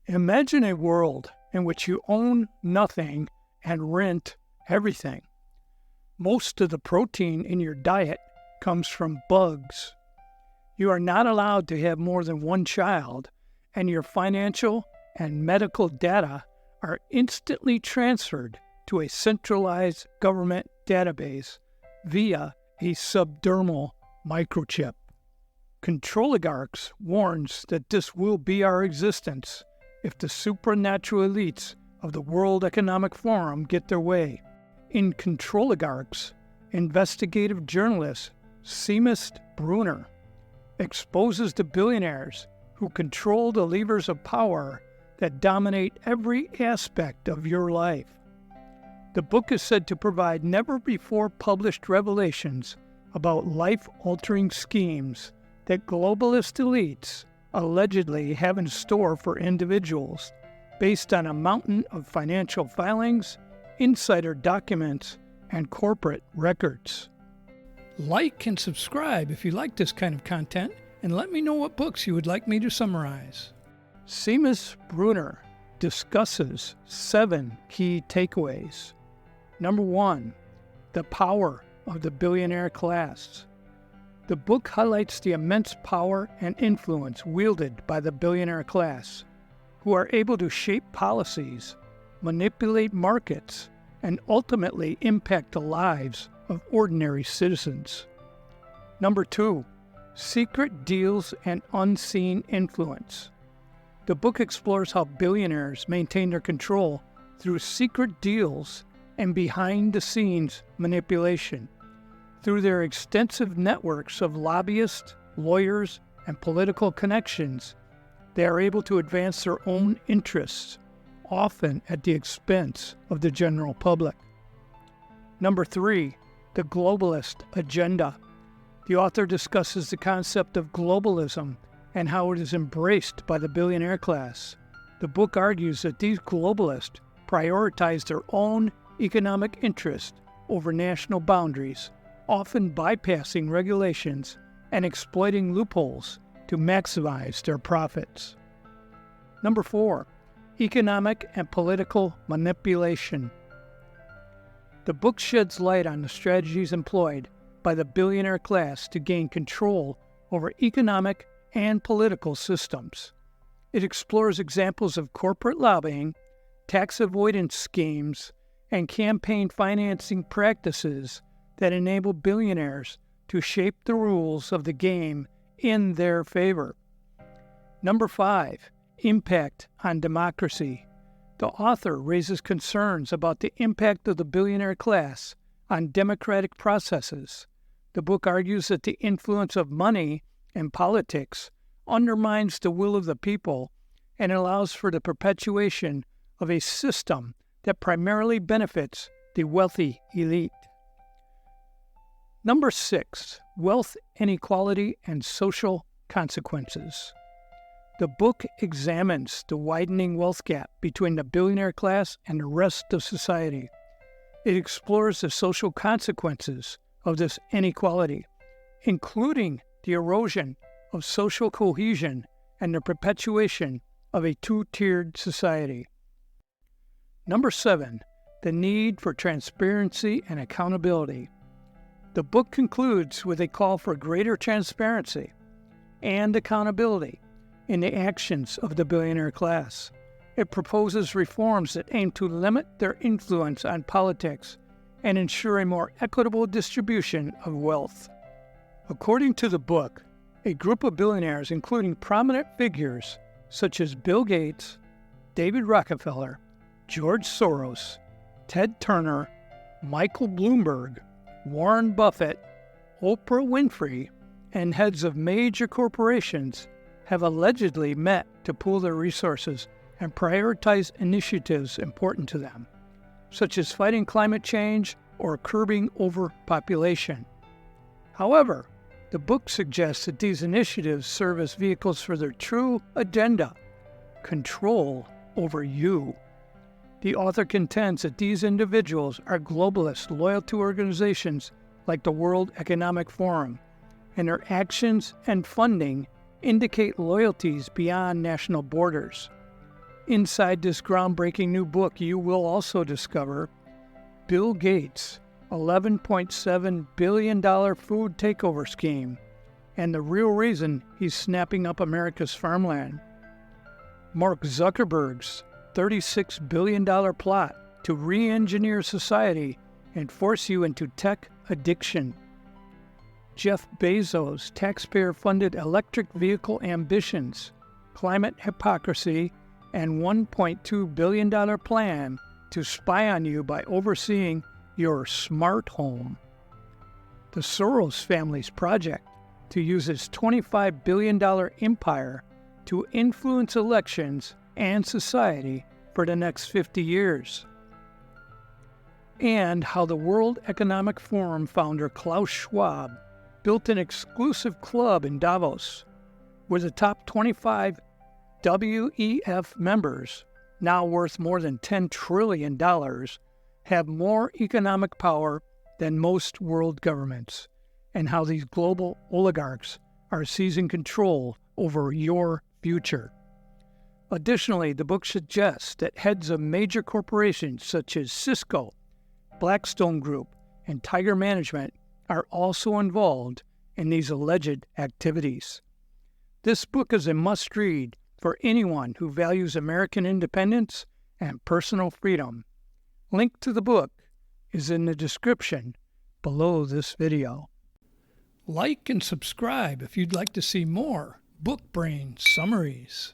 Imagine a world in which you own nothing and rent everything. Most of the protein in your diet comes from bugs. You are not allowed to have more than one child, and your financial and medical data are instantly transferred to a centralized government database via a subdermal microchip. Controligarchs warns that this will be our existence if the supernatural elites of the World Economic Forum get their way. In Controligarchs, investigative journalist Seamus Bruner exposes the billionaires who control the levers of power that dominate every aspect of your life. The book is said to provide never-before-published revelations about life-altering schemes that globalist elites allegedly have in store for individuals based on a mountain of financial filings, insider documents, and corporate records. Like and subscribe if you like this kind of content, and let me know what books you would like me to summarize. Seamus Bruner discusses 7 key takeaways. Number 1, the power of the billionaire class. The book highlights the immense power and influence wielded by the billionaire class, who are able to shape policies, manipulate markets, and ultimately impact the lives of ordinary citizens. Number 2, secret deals and unseen influence. The book explores how billionaires maintain their control through secret deals and behind-the-scenes manipulation. Through their extensive networks of lobbyists, lawyers, and political connections, they are able to advance their own interests, often at the expense of the general public. Number 3, the globalist agenda. The author discusses the concept of globalism and how it is embraced by the billionaire class. The book argues that these globalists prioritize their own economic interest over national boundaries, often bypassing regulations and exploiting loopholes to maximize their profits. Number 4, economic and political manipulation. The book sheds light on the strategies employed by the billionaire class to gain control over economic and political systems. It explores examples of corporate lobbying, tax avoidance schemes, and campaign financing practices that enable billionaires to shape the rules of the game in their favor. Number 5, impact on democracy. The author raises concerns about the impact of the billionaire class on democratic processes. The book argues that the influence of money and politics undermines the will of the people and allows for the perpetuation of a system that primarily benefits the wealthy elite. Number 6, wealth inequality and social consequences. The book examines the widening wealth gap between the billionaire class and the rest of society. It explores the social consequences of this inequality, including the erosion of social cohesion and the perpetuation of a two-tiered society. Number 7, the need for transparency and accountability. The book concludes with a call for greater transparency and accountability in the actions of the billionaire class. It proposes reforms that aim to limit their influence on politics and ensure a more equitable distribution of wealth. According to the book, a group of billionaires, including prominent figures such as Bill Gates, David Rockefeller, George Soros, Ted Turner, Michael Bloomberg, Warren Buffett, Oprah Winfrey, and heads of major corporations have allegedly met to pool their resources and prioritize initiatives important to them, such as fighting climate change or curbing overpopulation. However, the book suggests that these initiatives serve as vehicles for their true agenda, control over you. The author contends that these individuals are globalists loyal to organizations like the World Economic Forum, and their actions and funding indicate loyalties beyond national borders. Inside this groundbreaking new book, you will also discover Bill Gates' $11.7 billion food takeover scheme and the real reason he's snapping up America's farmland. Mark Zuckerberg's $36 billion plot to re-engineer society and force you into tech addiction. Jeff Bezos' taxpayer-funded electric vehicle ambitions, climate hypocrisy, and $1.2 billion plan to spy on you by overseeing your smart home. The Soros family's project to use its $25 billion empire to influence elections and society for the next 50 years. And how the World Economic Forum founder Klaus Schwab built an exclusive club in Davos where the top 25 WEF members, now worth more than $10 trillion, have more economic power than most world governments, and how these global oligarchs are seizing control over your future. Additionally, the book suggests that heads of major corporations such as Cisco, Blackstone Group, and Tiger Management are also involved in these alleged activities. This book is a must-read for anyone who values American independence and personal freedom. Link to the book is in the description below this video. Like and subscribe if you'd like to see more Book Brain summaries.